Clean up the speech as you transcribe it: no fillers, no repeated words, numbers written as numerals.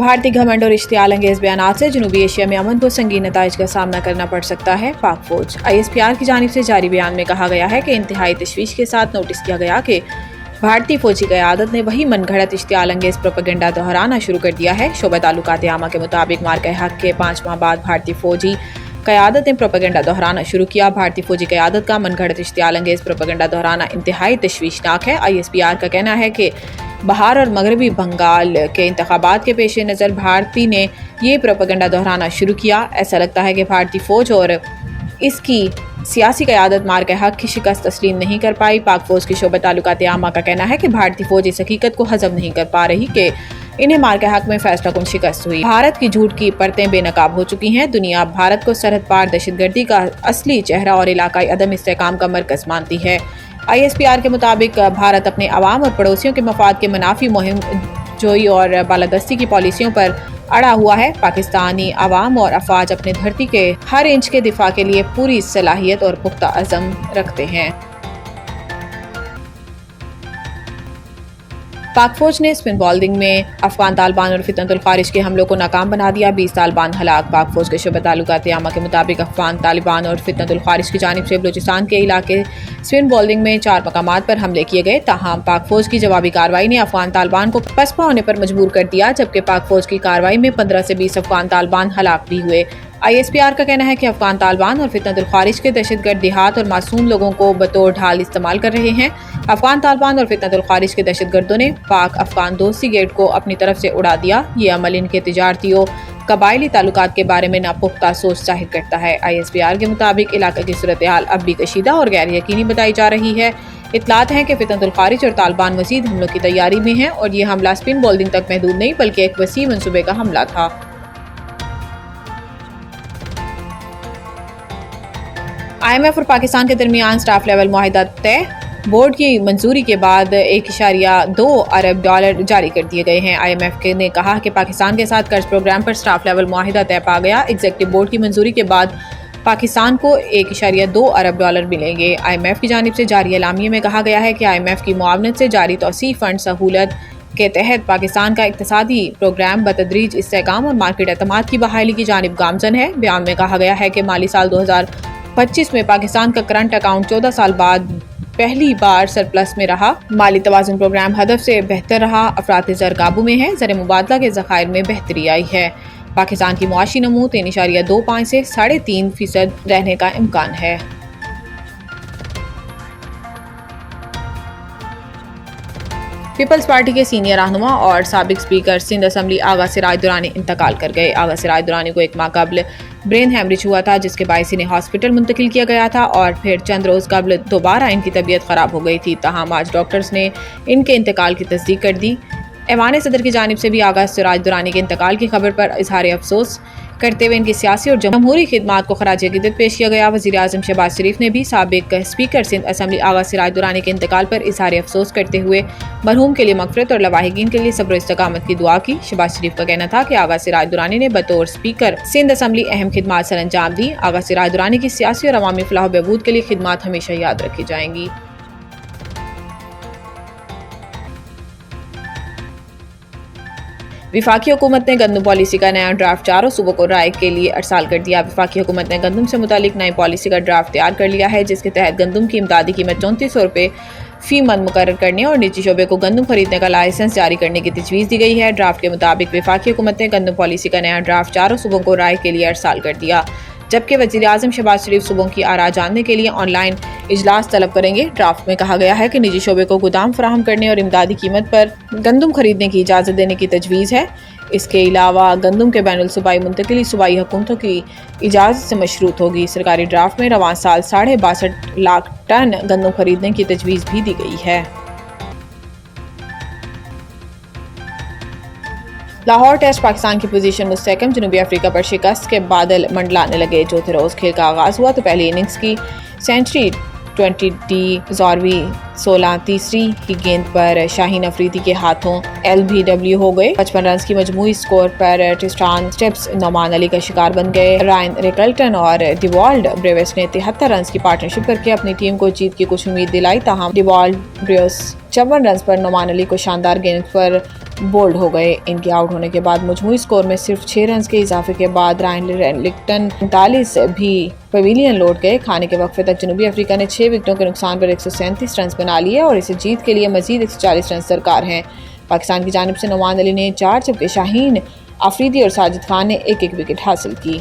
भारतीय घमंड और इश्तियाल अंगेज बयानात से जनूबी एशिया में अमन को संगीन नताइज का सामना करना पड़ सकता है। पाक फौज ISPR की जानिब से जारी बयान में कहा गया है कि इंतहाई तशवीश के साथ नोटिस किया गया कि भारतीय फौजी क़यादत ने वही मनगढ़ंत इश्तियाल अंगेज प्रोपेगेंडा दोहराना शुरू कर दिया है। शोबा ताल्लुकात आमा के मुताबिक मार्का हक के 5 माह बाद भारतीय फौजी क़यादत ने प्रोपेगेंडा दोहराना शुरू किया। भारतीय फौजी क़यादत का मनगढ़ंत इश्तियाल अंगेज प्रोपेगेंडा दोहराना इंतहाई तशवीशनाक है। ISPR का कहना है कि बहार और मगरबी बंगाल के इंतखाबात के पेश नज़र भारती ने ये प्रोपेगेंडा दोहराना शुरू किया। ऐसा लगता है कि भारतीय फ़ौज और इसकी सियासी क़यादत मार्का हक की शिकस्त तस्लीम नहीं कर पाई। पाक फ़ौज की शोबा ताल्लुकात आमा का कहना है कि भारतीय फ़ौज इस हकीकत को हज़म नहीं कर पा रही कि इन्हें मार्का हक में फैसला कुन शिकस्त हुई। भारत की झूठ की परतें बेनकाब हो चुकी हैं। दुनिया भारत को सरहद पार दहशतगर्दी का असली चेहरा और इलाकाई अदम इस्तेहकाम का मरकज़ मानती है। ISPR के मुताबिक भारत अपने अवाम और पड़ोसियों के मफाद के मुनाफी मुहिम जोई और बालादस्ती की पॉलिसियों पर अड़ा हुआ है। पाकिस्तानी अवाम और अफवाज अपने धरती के हर इंच के दिफा के लिए पूरी सलाहियत और पुख्ता अज़म रखते हैं। पाक फौज ने स्पिन बॉलिंग में अफगान तालिबान और फितनतुल खारिज के हमलों को नाकाम बना दिया। 20 तालिबान हलाक। पाक फौज के शोबा ताल्लुकात आमा के मुताबिक अफगान तालिबान और फितनतुल खारिज की जानिब से बलूचिस्तान के इलाके स्पिन बॉलिंग में 4 मकामात पर हमले किए गए। ताहम पाक फौज की जवाबी कार्रवाई ने अफगान तालिबान को पसपा होने पर मजबूर कर दिया, जबकि पाक फौज की कार्रवाई में 15 से 20 अफगान तालिबान हलाक भी हुए। ISPR का कहना है कि अफगान तालिबान और फितनतुल खारिज के दहशतगर्द देहात और मासूम लोगों को बतौर ढाल इस्तेमाल कर रहे हैं। अफगान तालिबान और फितनतुल खारिज के दहशतगर्दों ने पाक अफगान दोस्ती गेट को अपनी तरफ से उड़ा दिया। ये अमल इनके तिजारती और कबायली ताल्लुकात के बारे में नापुख्ता सोच जाहिर करता है। ISPR के मुताबिक इलाके की सूरत हाल अब भी कशीदा और गैर यकीनी बताई जा रही है। इत्तलात हैं कि फितनतुल खारिज और तालिबान मज़ीद हमलों की तैयारी में हैं और ये हमला स्पिन बॉलिंग तक महदूद नहीं बल्कि एक वसी मनसूबे का हमला था। IMF और पाकिस्तान के दरमियान स्टाफ लेवल मुआहिदा तय। बोर्ड की मंजूरी के बाद $1.2 अरब जारी कर दिए गए हैं। IMF ने कहा कि पाकिस्तान के साथ कर्ज प्रोग्राम पर स्टाफ लेवल मुआहिदा तय पा गया। एग्जीक्यूटिव बोर्ड की मंजूरी के बाद पाकिस्तान को $1.2 अरब मिलेंगे। IMF की जानिब से जारी एलामिये में कहा गया है कि IMF की मुआवनत से जारी तौसीफ फंड सहूलत के तहत पाकिस्तान का इक्तसादी प्रोग्राम बतदरीज इस्तेहकाम और मार्केट एतमाद की बहाली की जानिब गामजन है। बयान में कहा गया है कि माली साल 2025 में पाकिस्तान का करंट अकाउंट 14 साल बाद पहली बार सरप्लस में रहा। माली तवाज़ुन प्रोग्राम हदफ से बेहतर रहा। अफरात ज़र काबू में है। ज़र मुबादला के ज़खायर में बेहतरी आई है। पाकिस्तान की मुआशी नमू 3.25 से 3.5% रहने का इम्कान है। पीपल्स पार्टी के सीनियर रहनुमा और साबिक स्पीकर सिंध असम्बली आगा सिराज दुरानी इंतकाल कर गए। आगा सिराज दुरानी को 1 माह कबल ब्रेन हैमरेज हुआ था, जिसके बायस इन्हें हॉस्पिटल मुंतकिल किया गया था और फिर चंद रोज़ कबल दोबारा इनकी तबीयत ख़राब हो गई थी। ताहम आज डॉक्टर्स ने इनके इंतकाल की तस्दीक कर दी। ऐवान सदर की जानिब से भी आगा सिराज दुरानी के इंतकाल की खबर पर इजहार अफसोस करते हुए इनकी सियासी और जमहूरी खिदमात को खराज अकीदत पेश किया गया। वज़ीर आज़म शहबाज शरीफ ने भी साबिक स्पीकर सिंध असम्बली आगा सिराज दुरानी के इंतकाल पर इजहार अफसोस करते हुए मरहूम के लिए मग़फ़िरत और लवाहिकीन के लिए सब्र इस्तकामत की दुआ की। शहबाज शरीफ का कहना था कि आगा सिराज दुरानी ने बतौर स्पीकर सिंध असम्बली अहम खिदमात सर अंजाम दी। आगा सिराज दुरानी की सियासी और अवामी फलाह बहबूद के लिए खिदमात हमेशा याद रखी जाएंगी। वफाकी हुकूमत ने गंदम पॉलिसी का नया ड्राफ्ट 4 सूबों को राय के लिए अरसाल कर दिया। वफाकी हुकूमत ने गंदम से मुतालिक नई पॉलिसी का ड्राफ्ट तैयार कर लिया है, जिसके तहत गंदम की इमदादी कीमत 3400 रुपये फी मन मुकर्रर करने और निजी शोबे को गंदम खरीदने का लाइसेंस जारी करने की तजवीज़ दी गई है। ड्राफ्ट के मुताबिक वफाकी हुकूमत ने गंदम पॉलिसी का नया ड्राफ्ट 4 सूबों को राय के लिए अरसाल कर दिया, जबकि वज़ीर आज़म शहबाज शरीफ सूबों की आरा जानने के लिए ऑनलाइन इजलास तलब करेंगे। ड्राफ्ट में कहा गया है कि निजी शोबे को गोदाम फराहम करने और इमदादी कीमत पर गंदम खरीदने की इजाज़त देने की तजवीज़ है। इसके अलावा गंदम के बैनुल सूबाई मुंतकिली सूबाई हुकूमतों की इजाज़त से मशरूत होगी। सरकारी ड्राफ्ट में रवां साल 62.5 लाख टन गंदम खरीदने की तजवीज़ भी दी गई है। लाहौर टेस्ट पाकिस्तान की पोजीशन मुस्तहकम। जनूबी अफ्रीका पर शिकस्त के बादल मंडलाने लगे। चौथे रोज़ खेल का आगाज़ हुआ तो पहली इनिंग्स की सेंचुरी 20 ज़ॉरवी 16 तीसरी ही गेंद पर शाहीन अफरीदी के हाथों LBW हो गए। 55 रन की मजमूई स्कोर पर ट्रिस्टान स्टेप्स नोमान अली का शिकार बन गए। रायन रिकल्टन और डिवॉल्ड ब्रेविस ने 73 रन की पार्टनरशिप करके अपनी टीम को जीत की कुछ उम्मीद दिलाई। ताहम डिवॉल्ड ब्रेविस 54 रन पर नोमान अली को शानदार गेंद पर بولڈ ہو گئے۔ ان کے آؤٹ ہونے کے بعد مجموعی سکور میں صرف 6 رنز کے اضافے کے بعد رائن لکٹن 39 بھی پویلین لوٹ گئے۔ کھانے کے وقفے تک جنوبی افریقہ نے 6 وکٹوں کے نقصان پر 137 رنز بنا لیے اور اسے جیت کے لیے مزید 140 رنز درکار ہیں۔ پاکستان کی جانب سے نعمان علی نے 4 جبکہ شاہین آفریدی اور ساجد خان نے ایک ایک وکٹ حاصل کی۔